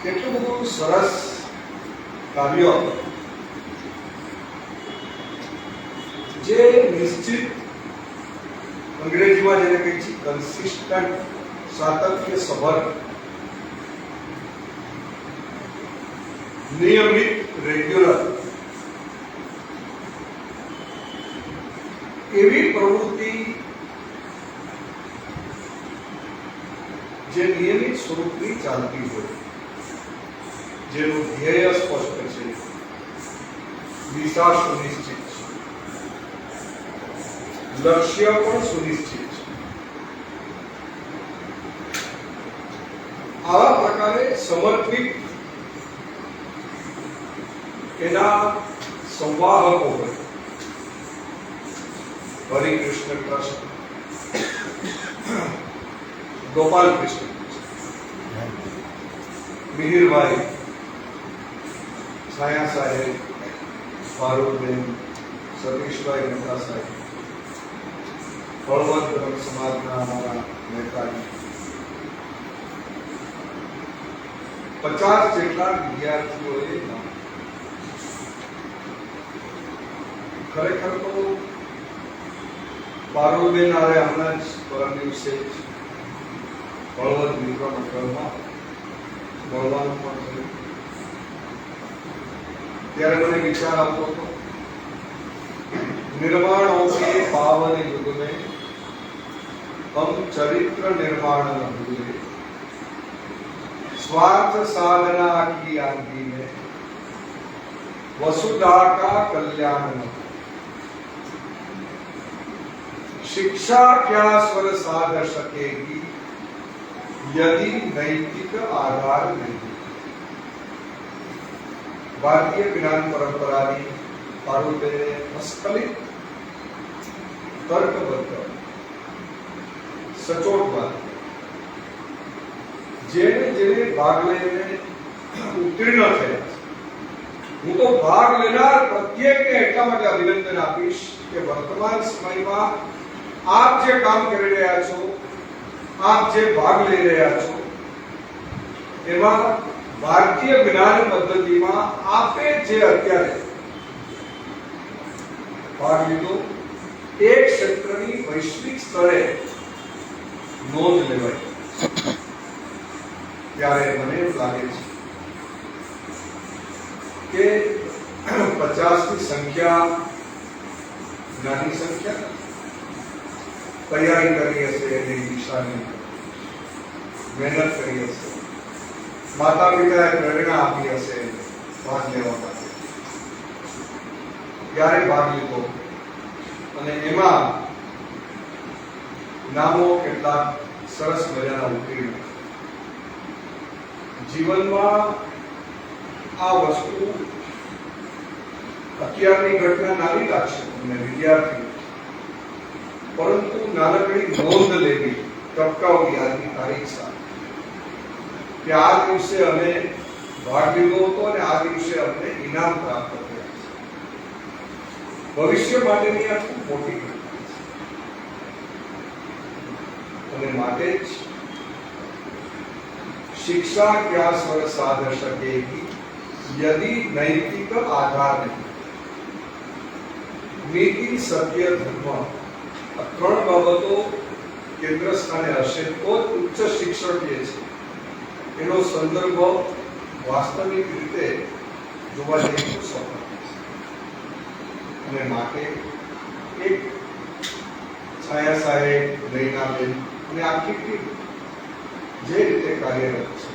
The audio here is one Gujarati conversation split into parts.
કેટલું બધું સરસ કાર્ય જે નિશ્ચિત અંગ્રેજીમાં જેને કહે છે કન્સિસ્ટન્ટ, સાતત્ય સભર, નિયમિત, રેગ્યુલર એવી પ્રવૃત્તિ જે નિયમિત સ્વરૂપની ચાલતી હોય, જેનું ધ્યેય સ્પષ્ટ છે, દિશા સુનિશ્ચિત છે, લક્ષ્ય પણ સુનિશ્ચિત છે. આવા પ્રકારે સમર્પિત એના સંવાહકો હોય. હરિકૃષ્ણ ટ્રસ્ટ, ગોપાલ કૃષ્ણ, મિહિરભાઈ, છાયા સાહેબ, ફારૂકબેન, સતીશભાઈ મહેતા સાહેબ, હળવદ ધર્મ સમાજના અમારા નેતાજી, 50 જેટલા વિદ્યાર્થીઓએ ખરેખર તો પારુલબેન આરે હમણાં જ પરમ દિવસે હળવદ મિત્ર મંડળમાં મળવાનું પણ થયું. ત્યારે મને વિચાર આવતો હતો, निर्माणों के पावन युग में हम चरित्र निर्माण न भूले, स्वार्थ साधना की आंधी में वसुधा का कल्याण न. शिक्षा क्या स्वर साध सकेगी यदि नैतिक आधार नहीं. भारतीय ज्ञान परंपराની પારુલબેને અસ્ખલિત, તર્કબદ્ધ, સચોટ વાત જેને ભાગ લઈને ઉત્તીર્ણ થયા. હું તો ભાગ લેનાર પ્રત્યેકને એટલા માટે અભિનંદન આપીશ કે વર્તમાન સમયમાં આપ જે કામ કરી રહ્યા છો, આપ જે ભાગ લઈ રહ્યા છો, એમાં ભારતીય જ્ઞાન પદ્ધતિમાં આપે જે અત્યારે ભાગ લીધો એ ક્ષેત્રની વૈશ્વિક સ્તરે નોંધ લેવાય. ત્યારે મને એવું લાગે છે કે 50ની સંખ્યા નાની સંખ્યા, તૈયારી કરી હશે, એની દિશાની મહેનત કરી હશે, માતા પિતાએ પ્રેરણા આપી હશે ભાગ લેવા માટે, ત્યારે ભાગ લીધો અને એમાં નામો કેટલાક સરસ મજાના ઉતરીને જીવનમાં આ વસ્તુ અત્યારની ઘટના નાની લાગશે તમને વિદ્યાર્થી, પરંતુ નાનકડી નોંધ લેવી ટપકાવવી આજની તારીખ સાથે કે આ દિવસે અમે ભાગ લીધો હતો અને આ દિવસે અમને ઇનામ પ્રાપ્ત થયું. ભવિષ્ય માટેની આ ખૂબ મોટી ઘટના છે અને માટે જ शिक्षा क्या स्वर साध सकेगी यदि नैतिक आधार नहीं. नीति, सत्य, धर्म આ ત્રણ બાબતો કેન્દ્ર સ્થાને હશે તો ઉચ્ચ શિક્ષણ જે છે એનો સંદર્ભ વાસ્તવિક રીતે જોવા જઈએ તો સફળ અને માટે એક છાયા સાહેબ, નૈનાબેન અને આખી ટીમ જે રીતે કાર્યરત છે,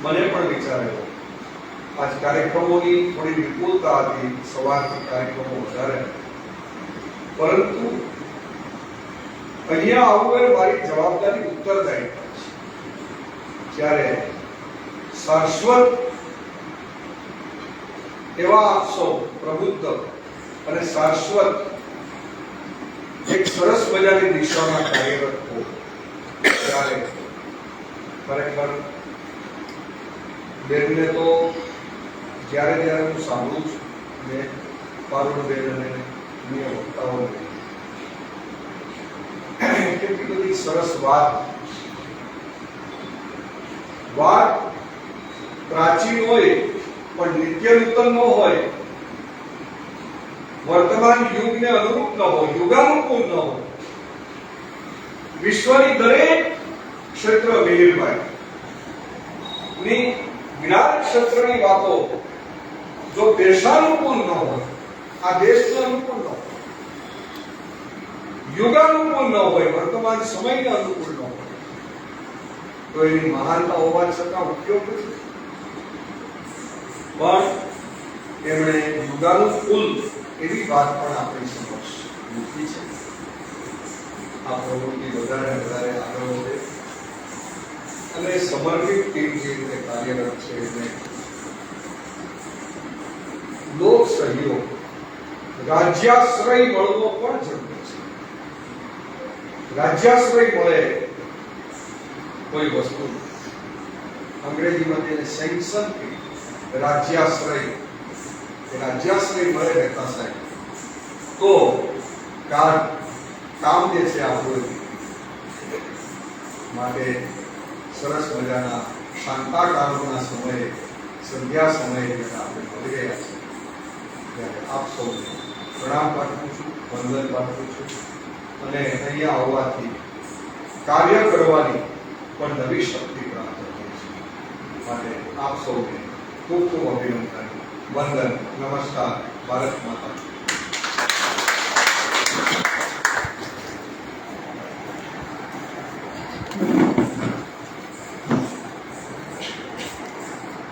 મને પણ વિચાર આવ્યો. આજ કાર્યક્રમોની થોડી વિપુલતા હતી, સવારથી કાર્યક્રમો વધારે, પરંતુ અહીંયા આવવું એ મારી જવાબદારી ઉત્તરદાયિત્વ છે. જ્યારે શાશ્વત એવા આપ સૌ પ્રબુદ્ધ અને શાશ્વત એક સરસ મજાની દિશામાં કાર્યરત હો, ત્યારે ખરેખર બેનને તો જ્યારે હું સાંભળું છું ને પારુલબેન અને અન્ય વક્તાઓને કેટલી બધી સરસ વાત પ્રાચીન હોય પણ નિત્ય નૂતન ન હોય, વર્તમાન યુગને અનુરૂપ ન હોય, યુગાનુકૂળ ન હોય, વિશ્વની દરેક ક્ષેત્ર મિહિરભાઈ ની જ્ઞાન ક્ષેત્રની વાતો જો દેશાનુકૂળ ન હોય, આ દેશને અનુકૂળ ન હોય, યુગાનુકૂળ ન હોય, વર્તમાન સમયને અનુકૂળ ન હોય, તો એની મહાનતા હોવા છતાં ઉપયોગ નથી. પણ એમણે યુગાનુકૂળ એવી વાત પણ આપણી સમક્ષ મૂકી છે. આ પ્રવૃત્તિ વધારે વધારે આગળ વધે અને સમર્પિત ટીમ જે રીતે કાર્યરત છે એને લોક સહયોગ, રાજ્યાશ્રય મળવો પણ જરૂરી છે. રાજ્યાશ્રય મળે કોઈ વસ્તુ, અંગ્રેજીમાં તેને સેન્ક્શન ફી, રાજ્યાશ્રય મળે રહેતા સાહેબ તો કામ જે છે આપણું માટે સરસ મજાના શાંતાકારોના સમયે, સંધ્યા સમયે જ્યારે આપણે મળી રહ્યા છીએ ત્યારે આપ સૌને પ્રણામ પાઠવું છું, વંદન પાઠવું છું અને અહીંયા આવવાથી કાર્ય કરવાની પણ નવી શક્તિ પ્રાપ્ત થઈ છે. માટે આપ સૌને ખૂબ ખૂબ અભિનંદન, વંદન, નમસ્કાર, ભારત માતા.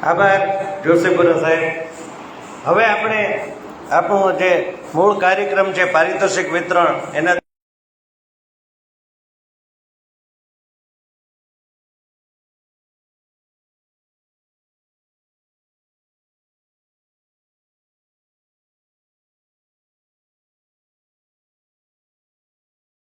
આભાર જોશીપુરા સાહેબ. હવે આપણે આપણો જે મૂળ કાર્યક્રમ છે પારિતોષિક વિતરણ એના